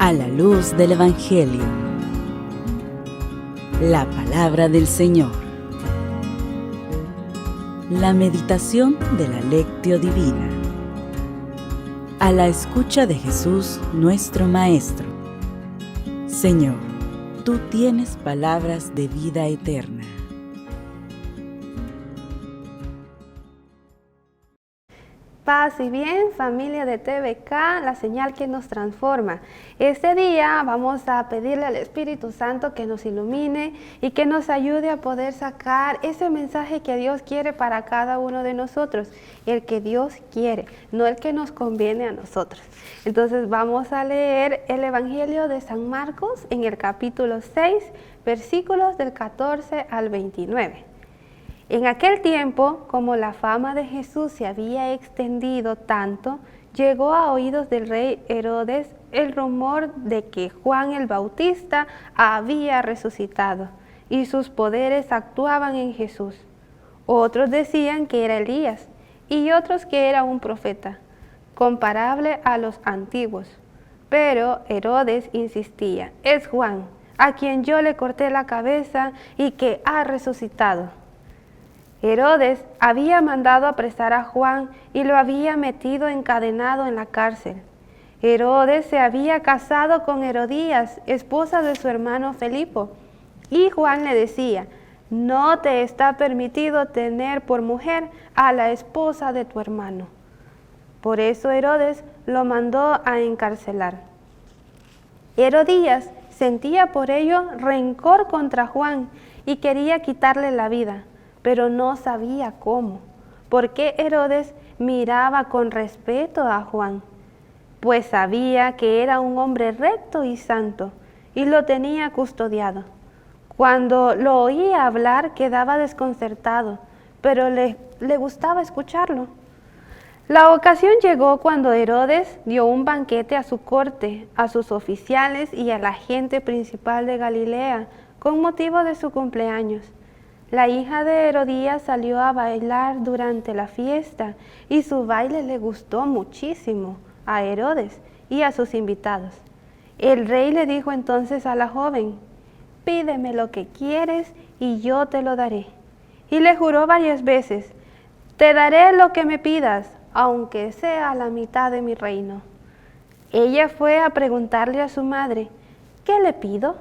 A la luz del Evangelio. La palabra del Señor. La meditación de la Lectio Divina. A la escucha de Jesús, nuestro Maestro. Señor, tú tienes palabras de vida eterna. Paz y bien, familia de TVK, la señal que nos transforma. Este día vamos a pedirle al Espíritu Santo que nos ilumine y que nos ayude a poder sacar ese mensaje que Dios quiere para cada uno de nosotros, el que Dios quiere, no el que nos conviene a nosotros. Entonces vamos a leer el Evangelio de San Marcos en el capítulo 6, versículos del 14 al 29. En aquel tiempo, como la fama de Jesús se había extendido tanto, llegó a oídos del rey Herodes el rumor de que Juan el Bautista había resucitado y sus poderes actuaban en Jesús. Otros decían que era Elías y otros que era un profeta, comparable a los antiguos. Pero Herodes insistía: es Juan, a quien yo le corté la cabeza y que ha resucitado. Herodes había mandado apresar a Juan y lo había metido encadenado en la cárcel. Herodes se había casado con Herodías, esposa de su hermano Felipo, y Juan le decía: no te está permitido tener por mujer a la esposa de tu hermano. Por eso Herodes lo mandó a encarcelar. Herodías sentía por ello rencor contra Juan y quería quitarle la vida, pero no sabía cómo, porque Herodes miraba con respeto a Juan, pues sabía que era un hombre recto y santo, y lo tenía custodiado. Cuando lo oía hablar quedaba desconcertado, pero le gustaba escucharlo. La ocasión llegó cuando Herodes dio un banquete a su corte, a sus oficiales y a la gente principal de Galilea, con motivo de su cumpleaños. La hija de Herodías salió a bailar durante la fiesta y su baile le gustó muchísimo a Herodes y a sus invitados. El rey le dijo entonces a la joven: pídeme lo que quieres y yo te lo daré. Y le juró varias veces: te daré lo que me pidas, aunque sea la mitad de mi reino. Ella fue a preguntarle a su madre: ¿qué le pido?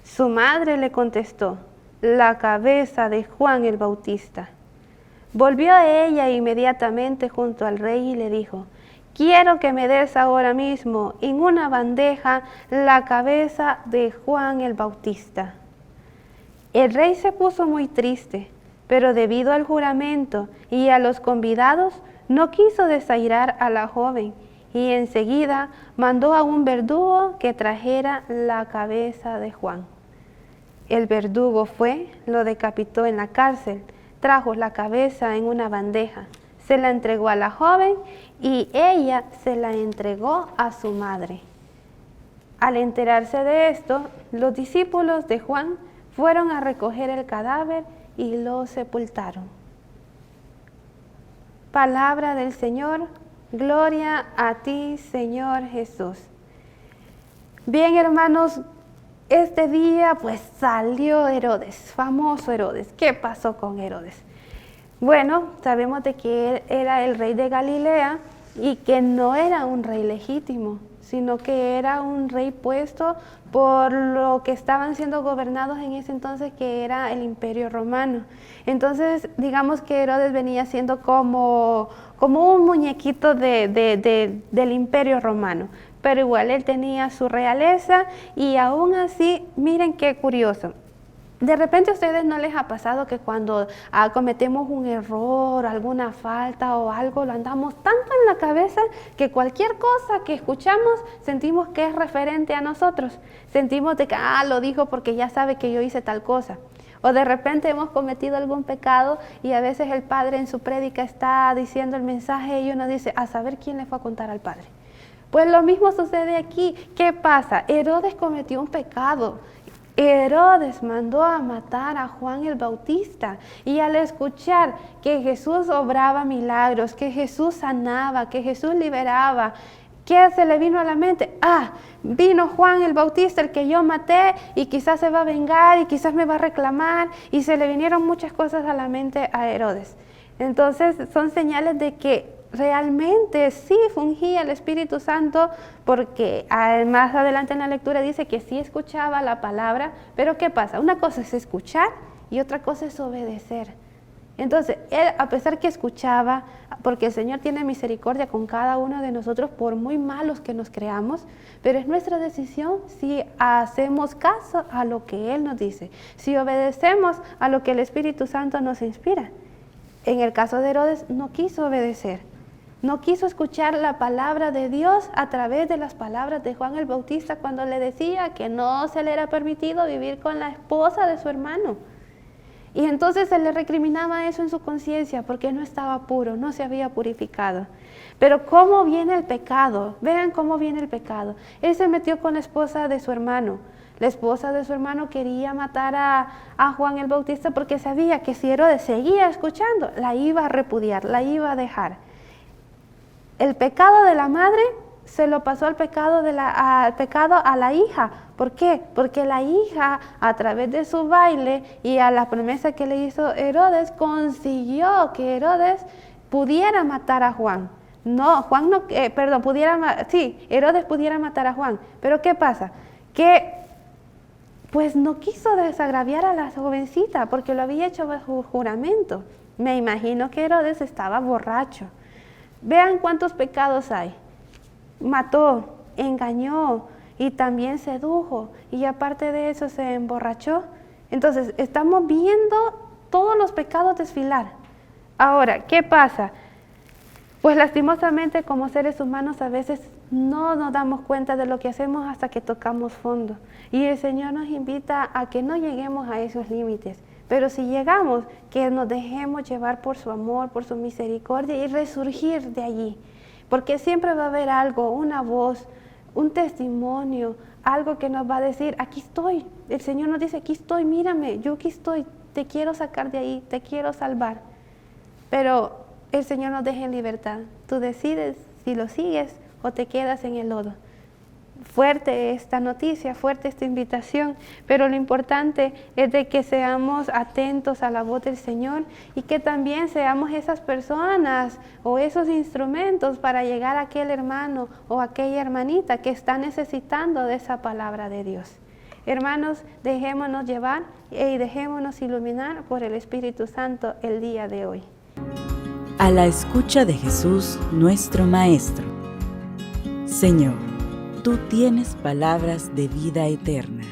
Su madre le contestó: la cabeza de Juan el Bautista. Volvió ella inmediatamente junto al rey y le dijo: quiero que me des ahora mismo en una bandeja la cabeza de Juan el Bautista. El rey se puso muy triste, pero debido al juramento y a los convidados, no quiso desairar a la joven y enseguida mandó a un verdugo que trajera la cabeza de Juan. El verdugo fue, lo decapitó en la cárcel, trajo la cabeza en una bandeja, se la entregó a la joven y ella se la entregó a su madre. Al enterarse de esto, los discípulos de Juan fueron a recoger el cadáver y lo sepultaron. Palabra del Señor, gloria a ti, Señor Jesús. Bien, hermanos, este día pues salió Herodes, famoso Herodes. ¿Qué pasó con Herodes? Bueno, sabemos de que él era el rey de Galilea y que no era un rey legítimo, sino que era un rey puesto por lo que estaban siendo gobernados en ese entonces, que era el Imperio Romano. Entonces, digamos que Herodes venía siendo como un muñequito del Imperio Romano. Pero igual él tenía su realeza y aún así, miren qué curioso. De repente a ustedes no les ha pasado que cuando cometemos un error, alguna falta o algo, lo andamos tanto en la cabeza que cualquier cosa que escuchamos sentimos que es referente a nosotros. Sentimos de que, lo dijo porque ya sabe que yo hice tal cosa. O de repente hemos cometido algún pecado y a veces el padre en su prédica está diciendo el mensaje y uno dice: a saber quién le fue a contar al padre. Pues lo mismo sucede aquí. ¿Qué pasa? Herodes cometió un pecado. Herodes mandó a matar a Juan el Bautista, y al escuchar que Jesús obraba milagros, que Jesús sanaba, que Jesús liberaba, ¿Qué se le vino a la mente? Vino Juan el Bautista, el que yo maté, y quizás se va a vengar, y quizás me va a reclamar, y se le vinieron muchas cosas a la mente a Herodes. Entonces son señales de que realmente sí fungía el Espíritu Santo, porque más adelante en la lectura dice que sí escuchaba la palabra, pero ¿qué pasa? Una cosa es escuchar y otra cosa es obedecer. Entonces, él, a pesar que escuchaba, porque el Señor tiene misericordia con cada uno de nosotros, por muy malos que nos creamos, pero es nuestra decisión si hacemos caso a lo que Él nos dice, si obedecemos a lo que el Espíritu Santo nos inspira. En el caso de Herodes, no quiso obedecer, no quiso escuchar la palabra de Dios a través de las palabras de Juan el Bautista cuando le decía que no se le era permitido vivir con la esposa de su hermano. Y entonces se le recriminaba eso en su conciencia porque no estaba puro, no se había purificado. Pero ¿cómo viene el pecado? Vean cómo viene el pecado. Él se metió con la esposa de su hermano. La esposa de su hermano quería matar a Juan el Bautista porque sabía que si Herodes seguía escuchando, la iba a repudiar, la iba a dejar. El pecado de la madre se lo pasó al pecado a la hija. ¿Por qué? Porque la hija, a través de su baile y a la promesa que le hizo Herodes, consiguió que Herodes pudiera matar a Juan. Herodes pudiera matar a Juan. Pero ¿qué pasa? Que pues no quiso desagraviar a la jovencita porque lo había hecho bajo juramento. Me imagino que Herodes estaba borracho. Vean cuántos pecados hay. Mató, engañó y también sedujo, y aparte de eso se emborrachó. Entonces estamos viendo todos los pecados desfilar. Ahora, ¿qué pasa? Pues lastimosamente como seres humanos a veces no nos damos cuenta de lo que hacemos hasta que tocamos fondo, y el Señor nos invita a que no lleguemos a esos límites, pero si llegamos, que nos dejemos llevar por su amor, por su misericordia y resurgir de allí. Porque siempre va a haber algo, una voz, un testimonio, algo que nos va a decir, aquí estoy. El Señor nos dice, aquí estoy, mírame, yo aquí estoy, te quiero sacar de ahí, te quiero salvar. Pero el Señor nos deja en libertad. Tú decides si lo sigues o te quedas en el lodo. Fuerte esta noticia, fuerte esta invitación, pero lo importante es de que seamos atentos a la voz del Señor y que también seamos esas personas o esos instrumentos para llegar a aquel hermano o aquella hermanita que está necesitando de esa palabra de Dios. Hermanos, dejémonos llevar y dejémonos iluminar por el Espíritu Santo el día de hoy. A la escucha de Jesús, nuestro Maestro. Señor, tú tienes palabras de vida eterna.